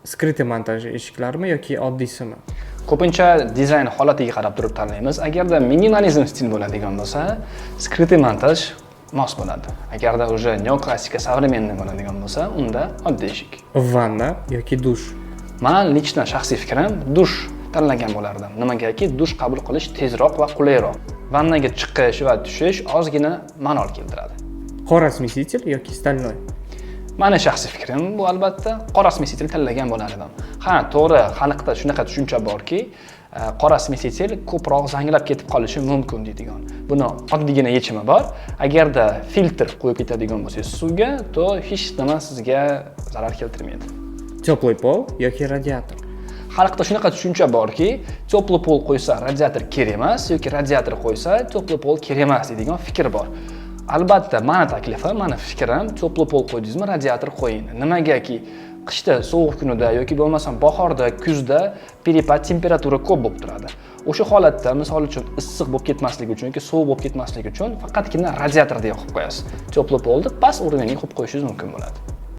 skrytый montaj eshiklarmi yoki oddiysimi? Ko'pincha dizayn holatiga qarab turib tanlaymiz. Agarda minimalizm stil bo'ladigan bo'lsa, skrytый montaj mos bo'ladi. Agarda уже neoklassika, современный bo'ladigan bo'lsa, unda oddiy eshik. Vanna yoki dush? Men lично shaxsiy fikrim dush tanlagan bo'lardim. Nimagaki dush qabul qilish tezroq va qulayroq. Vannaga chiqish va tushish ozgina malol keltiradi. Qora смеситель yoki стальной? Meni shaxsiy fikrim bu albatta qora смеситель tanlagan bo'lar edim. Ha, to'g'ri, xalqda shunaqa tushuncha borki, qora смеситель ko'proq zanglab ketib qolishi mumkin deydigan. Buni oddiygina yechimi bor. Agarda filtr qo'yib ketadigan bo'lsangiz suvga, to hech nima sizga zarar keltirmaydi. Теплый pol yoki radiator? Xalqda shunaqa tushuncha borki, teplый pol qo'ysa radiator kerak emas yoki radiator qo'ysa teplый pol kerak emas deydigan fikr bor. Albatta, meni taklifim, meni fikrim, teplый pol qo'ydingizmi, radiator qo'ying. Nimagaki qishda sovuq kunida yoki bo'lmasam bahorda, kuzda perepad temperatura ko'p bo'lib turadi. O'sha holatda, misol uchun issiq bo'lib ketmasligi uchun yoki sovuq bo'lib ketmasligi uchun faqatgina radiatorda yoqib qo'yasiz. Teplый polni past o'rniga qo'yib qo'yishingiz mumkin bo'ladi.